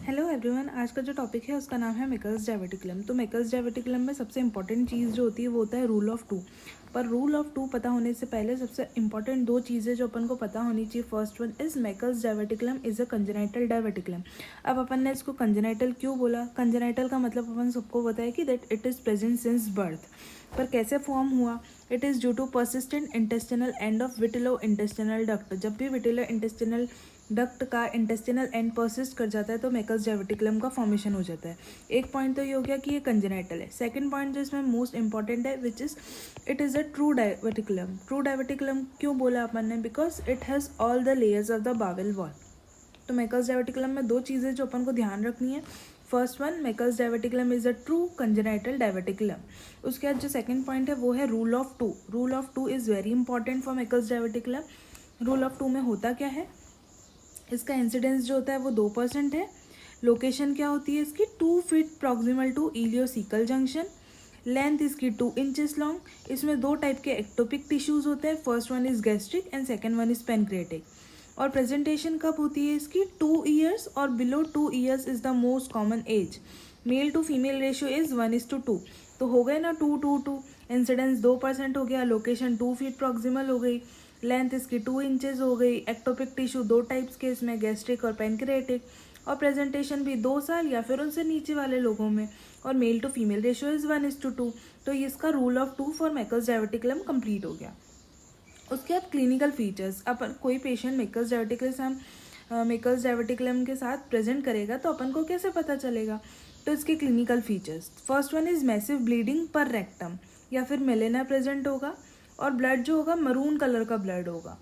Hello everyone, आज का जो टॉपिक है उसका नाम है मेकर्स डायवर्टिकुलम। तो मेकर्स डायवर्टिकुलम में सबसे इंपॉर्टेंट चीज़ जो होती है वो होता है रूल ऑफ टू। पर रूल ऑफ टू पता होने से पहले सबसे इंपॉर्टेंट दो चीज़ें जो अपन को पता होनी चाहिए। First one is makers diverticulum is a congenital diverticulum. अब अपन ने इसको कंजेनाइटल क्यों बोला? कंजेनाइटल का मतलब अपन सबको पता है कि that it is present since birth. पर कैसे फॉर्म हुआ? It is due to persistent intestinal end of vitello intestinal duct. जब भी विटिलो इंटेस्टिनल डक्ट का इंटेस्टिनल एंड परसिस्ट कर जाता है तो मेकर्स डायवर्टिकुलम का फॉर्मेशन हो जाता है। एक पॉइंट तो ये हो गया कि ये कंजेनाइटल है। सेकंड पॉइंट जो इसमें मोस्ट इंपॉर्टेंट है which is it is a true diverticulum. True diverticulum क्यों बोला अपन ने? Because it has all the layers of the bowel wall. तो मेकर्स डायवर्टिकुलम में दो चीज़ें जो अपन को ध्यान रखनी है। First one, Meckel's diverticulum is a true congenital diverticulum. उसके बाद जो सेकंड पॉइंट है वो है rule of two. Rule of two is very important for Meckel's diverticulum. Rule of to में होता क्या है? इसका इंसिडेंस जो होता है वो 2% है। लोकेशन क्या होती है इसकी? 2 feet proximal to ileocaecal junction. Length इसकी 2 इंचेस लॉन्ग। इसमें दो टाइप के एक्टोपिक टिश्यूज होते हैं। First one is gastric and second one is pancreatic. और प्रेजेंटेशन कब होती है इसकी? 2 ईयर्स और below 2 years is the most common age. Male to female ratio is 1:2। तो हो गए ना 2:2। इंसिडेंस 2% हो गया। लोकेशन 2 फीट प्रॉक्सिमल हो गई। लेंथ इसकी 2 इंचेस हो गई। एक्टोपिक टिश्यू दो टाइप्स के इसमें, गैस्ट्रिक और पेनक्रिएटिक। और प्रेजेंटेशन भी 2 साल या फिर उनसे नीचे वाले लोगों में। और male to female ratio is 1:2। तो इसका rule of two for Meckel's diverticulum complete हो गया। उसके बाद क्लिनिकल फीचर्स। अपन कोई पेशेंट मेकर्स डायवर्टिकुलम के साथ प्रेजेंट करेगा तो अपन को कैसे पता चलेगा? तो इसके clinical features, first one is massive bleeding per rectum या फिर मेलेना प्रेजेंट होगा और ब्लड जो होगा मरून कलर का ब्लड होगा।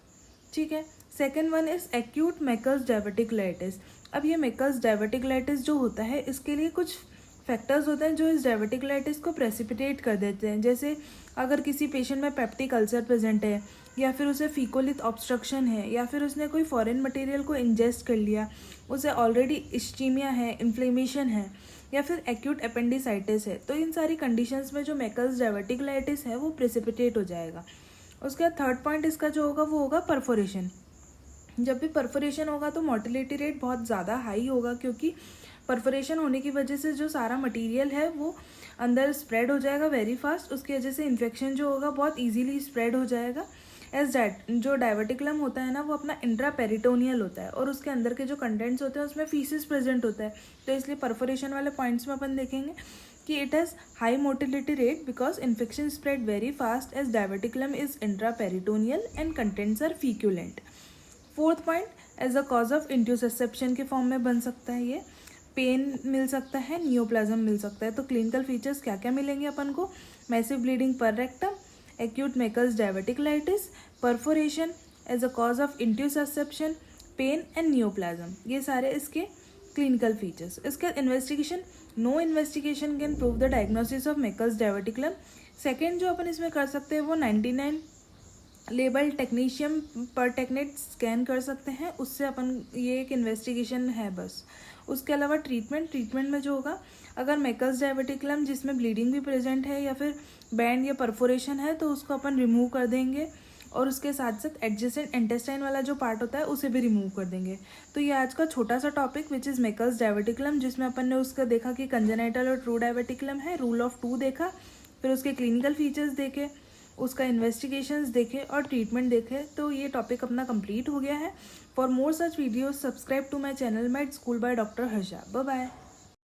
ठीक है। Second one is acute Meckel's diverticulitis. अब ये मेकर्स डायवर्टिकुलाइटिस जो होता है इसके लिए कुछ फैक्टर्स होते हैं जो इस डायवर्टिकुलाइटिस को प्रेसिपिटेट कर देते हैं। जैसे अगर किसी पेशेंट में पेप्टिक अल्सर प्रेजेंट है, या फिर उसे फीकोलिथ ऑब्स्ट्रक्शन है, या फिर उसने कोई फॉरेन मटेरियल को इंजेस्ट कर लिया, उसे ऑलरेडी इस्चीमिया है, इन्फ्लेमेशन है, या फिर एक्यूट अपेंडिसाइटिस है, तो इन सारी कंडीशंस में जो मेकर्स डायवर्टिकुलाइटिस है वो प्रेसिपिटेट हो जाएगा। उसके बाद थर्ड पॉइंट इसका जो होगा वो होगा परफोरेशन। जब भी परफोरेशन होगा तो मोर्टेलिटी रेट बहुत ज़्यादा हाई होगा, क्योंकि परफोरेशन होने की वजह से जो सारा मटेरियल है वो अंदर स्प्रेड हो जाएगा वेरी फास्ट। उसकी वजह से इन्फेक्शन जो होगा बहुत इजीली स्प्रेड हो जाएगा। एज दैट जो डायवर्टिकुलम होता है ना वो अपना इंट्रा पेरिटोनियल होता है और उसके अंदर के जो कंटेंट्स होते हैं उसमें फीसिस प्रेजेंट होता है। तो इसलिए परफोरेशन वाले पॉइंट्स में अपन देखेंगे कि it has high mortality rate because infection spread very fast as diverticulum is intraperitoneal and contents are feculent. Fourth point, as a cause of intussusception के फॉर्म में बन सकता है। ये पेन मिल सकता है, नियोप्लाज्म मिल सकता है। तो क्लिनिकल फीचर्स क्या क्या मिलेंगे अपन को? Massive bleeding per rectum, acute Meckel's diverticulitis, perforation as a cause of intussusception, pain and neoplasm, ये सारे इसके क्लिनिकल फीचर्स। इसके investigation, no investigation can prove the diagnosis of Meckel's diverticulum. Second जो अपन इसमें कर सकते हैं वो 99 लेबल टेक्नीशियम पर टेक्नेट स्कैन कर सकते हैं, उससे अपन ये एक इन्वेस्टिगेशन है बस। उसके अलावा ट्रीटमेंट में जो होगा, अगर मेकर्स डायवर्टिकुलम जिसमें ब्लीडिंग भी प्रेजेंट है या फिर बैंड या परफोरेशन है तो उसको अपन रिमूव कर देंगे, और उसके साथ साथ एडजेसेंट इंटेस्टाइन वाला जो पार्ट होता है उसे भी रिमूव कर देंगे। तो ये आज का छोटा सा topic which is makers diverticulum, जिसमें अपन ने उसका देखा कि कंजेनाइटल और ट्रू डायवर्टिकुलम है, रूल ऑफ टू देखा, फिर उसके क्लिनिकल फीचर्स देखे, उसका इन्वेस्टिगेशंस देखे और ट्रीटमेंट देखे। तो ये टॉपिक अपना कंप्लीट हो गया है। For more such videos subscribe to my channel Med School by doctor Harsha. Bye bye.